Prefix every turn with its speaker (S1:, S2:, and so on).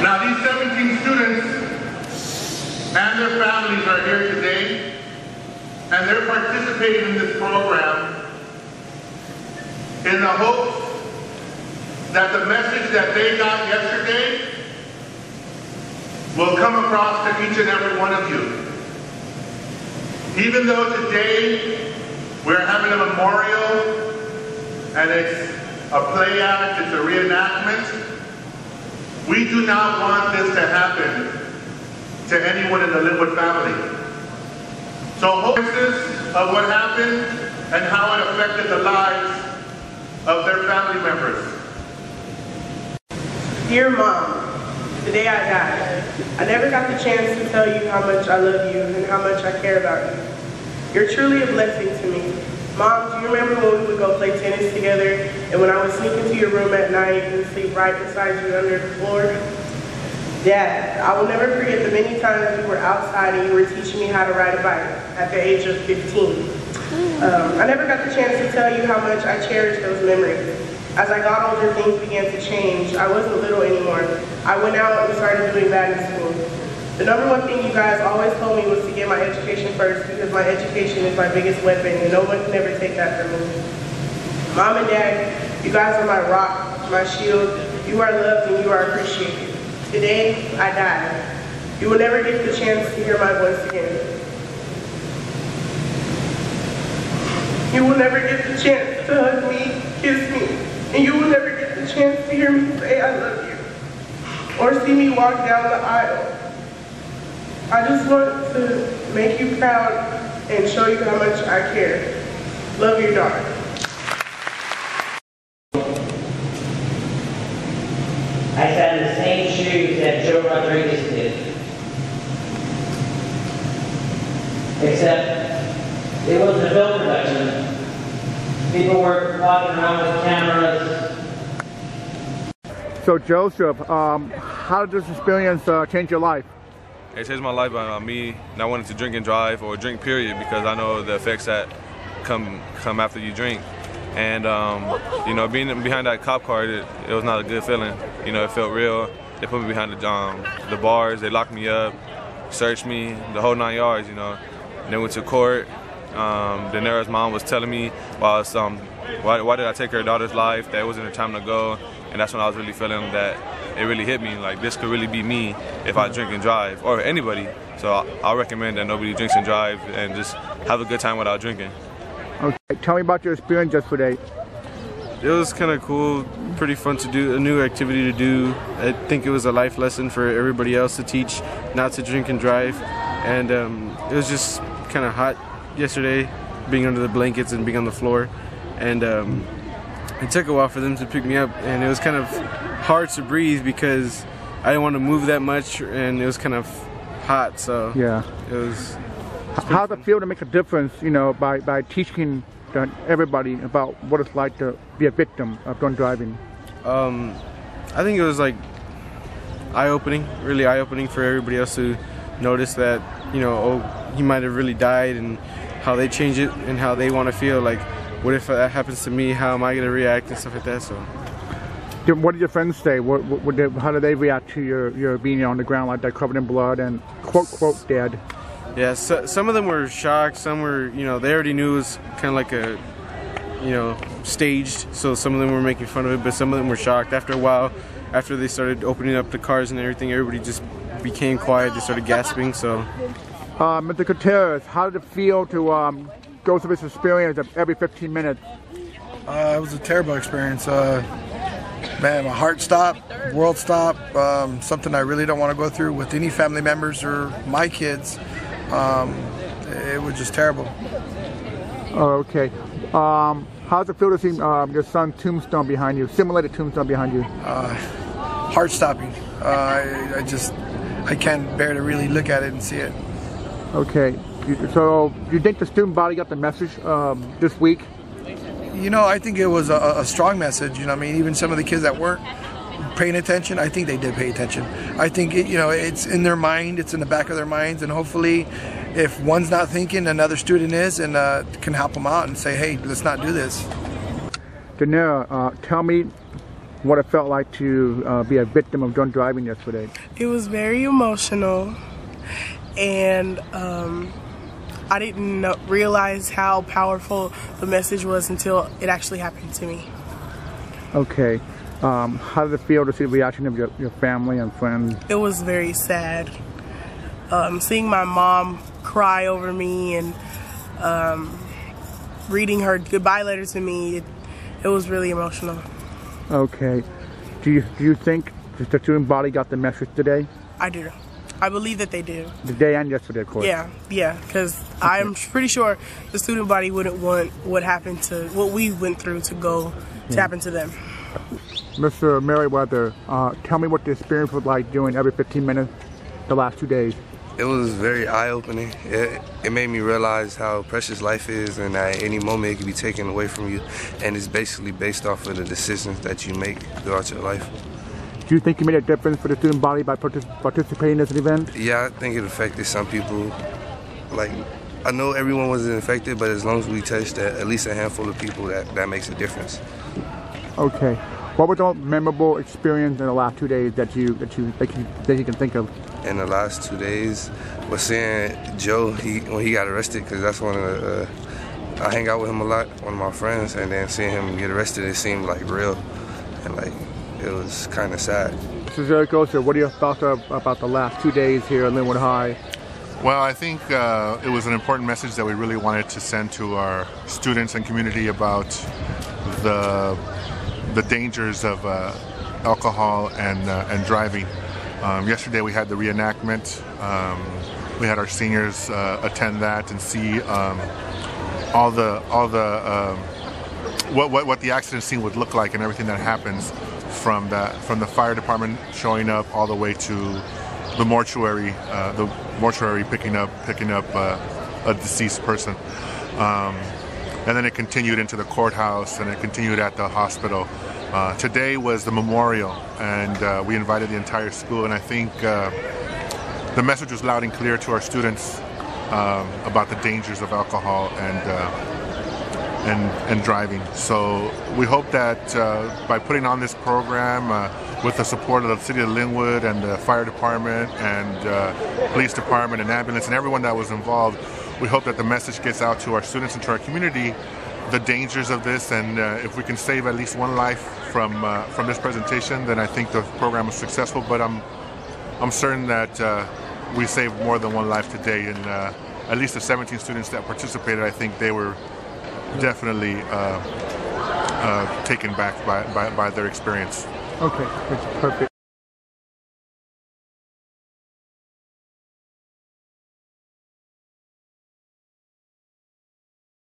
S1: Now these 17 students and their families are here today, and they're participating in this program in the hopes that the message that they got yesterday will come across to each and every one of you. Even though today we're having a memorial and it's a play act, it's a reenactment, we do not want this to happen to anyone in the Lynwood family. So hopes of what happened and how it affected the lives of their family members.
S2: Dear Mom, today I died. I never got the chance to tell you how much I love you and how much I care about you. You're truly a blessing to me. Mom, do you remember when we would go play tennis together and when I would sneak into your room at night and sleep right beside you under the floor? Dad, I will never forget the many times we were outside and you were teaching me how to ride a bike at the age of 15. I never got the chance to tell you how much I cherish those memories. As I got older, things began to change. I wasn't little anymore. I went out and started doing bad in school. The number one thing you guys always told me was to get my education first because my education is my biggest weapon and no one can ever take that from me. Mom and Dad, you guys are my rock, my shield. You are loved and you are appreciated. Today, I died. You will never get the chance to hear my voice again. You will never get the chance to hug me, kiss me, and you will never get the chance to hear me say I love you, or see me walk down the aisle. I just want to make you proud and show you how much I care. Love your daughter.
S3: I sat in the same shoes that Joe Rodriguez did. Except it wasn't a film production. People were walking around with cameras.
S4: So Joseph, how did this experience change your life?
S5: It changed my life by me not wanting to drink and drive or drink period because I know the effects that come after you drink. And you know, being behind that cop car, it was not a good feeling. You know, it felt real. They put me behind the bars, they locked me up, searched me, the whole 9 yards, you know. And then went to court. Daenerys' mom was telling me why did I take her daughter's life, that it wasn't her time to go. And that's when I was really feeling that it really hit me, like this could really be me if I drink and drive, or anybody. So I recommend that nobody drinks and drive and just have a good time without drinking.
S4: Okay, tell me about your experience just today.
S6: It was kind of cool, pretty fun to do, a new activity to do. I think it was a life lesson for everybody else to teach not to drink and drive. And it was just kind of hot yesterday, being under the blankets and being on the floor. And it took a while for them to pick me up, and it was kind of hard to breathe because I didn't want to move that much, and it was kind of hot. So
S4: yeah,
S6: it was.
S4: How does it feel to make a difference, you know, by teaching everybody about what it's like to be a victim of drunk driving?
S6: I think it was like eye-opening, really eye-opening for everybody else to notice that, you know, oh, he might have really died, and how they change it and how they want to feel. Like, what if that happens to me? How am I going to react and stuff like that? So.
S4: What did your friends say? How did they react to your being on the ground like that, covered in blood and quote dead?
S6: Yeah, so, some of them were shocked. Some were, you know, they already knew it was kind of like a, you know, staged. So some of them were making fun of it, but some of them were shocked. After a while, after they started opening up the cars and everything, everybody just became quiet. They started gasping. So,
S4: Mr. Gutierrez, how did it feel to go through this experience of every 15 minutes?
S7: It was a terrible experience. Man, my heart stopped, world stopped. Something I really don't want to go through with any family members or my kids. It was just terrible.
S4: Oh, okay. How does it feel to see your son's tombstone behind you, simulated tombstone behind you?
S7: Heart stopping. I can't bear to really look at it and see it.
S4: Okay. So, do you think the student body got the message this week?
S7: You know, I think it was a strong message. You know, I mean, even some of the kids that weren't paying attention, I think they did pay attention. I think you know, it's in their mind, it's in the back of their minds, and hopefully, if one's not thinking, another student is, and can help them out and say, hey, let's not do this.
S4: Daenerys, tell me what it felt like to be a victim of drunk driving yesterday.
S2: It was very emotional, and I didn't realize how powerful the message was until it actually happened to me.
S4: Okay. How did it feel to see the reaction of your family and friends?
S2: It was very sad. Seeing my mom cry over me and reading her goodbye letter to me, it was really emotional.
S4: Okay. Do you think the student body got the message today?
S2: I do. I believe that they do.
S4: Today and yesterday, of course.
S2: Yeah, because I'm pretty sure the student body wouldn't want what we went through to happen to them.
S4: Mr. Merriweather, tell me what the experience was like doing every 15 minutes the last 2 days.
S8: It was very eye-opening. It made me realize how precious life is, and at any moment it can be taken away from you, and it's basically based off of the decisions that you make throughout your life.
S4: Do you think you made a difference for the student body by participating in this event?
S8: Yeah, I think it affected some people. Like, I know everyone wasn't affected, but as long as we touched at least a handful of people, that makes a difference.
S4: Okay. What was the memorable experience in the last 2 days that you can think of?
S8: In the last 2 days, was seeing Joe when he got arrested, because that's one of the, I hang out with him a lot, one of my friends, and then seeing him get arrested, it seemed like real, and like it was kind of sad.
S4: Mr. Zaragoza, what are your thoughts about the last 2 days here at Lynwood High?
S1: Well, I think it was an important message that we really wanted to send to our students and community about the dangers of alcohol and driving. Yesterday we had the reenactment. We had our seniors attend that and see what the accident scene would look like and everything that happens from the fire department showing up all the way to the mortuary picking up a deceased person. And then it continued into the courthouse, and it continued at the hospital. Today was the memorial, and we invited the entire school, and I think the message was loud and clear to our students about the dangers of alcohol and driving. So we hope that by putting on this program with the support of the City of Lynwood and the fire department and police department and ambulance and everyone that was involved, we hope that the message gets out to our students and to our community, the dangers of this, and if we can save at least one life from this presentation, then I think the program was successful. But I'm certain that we saved more than one life today, and at least the 17 students that participated, I think they were definitely taken back by their experience.
S4: Okay, that's perfect.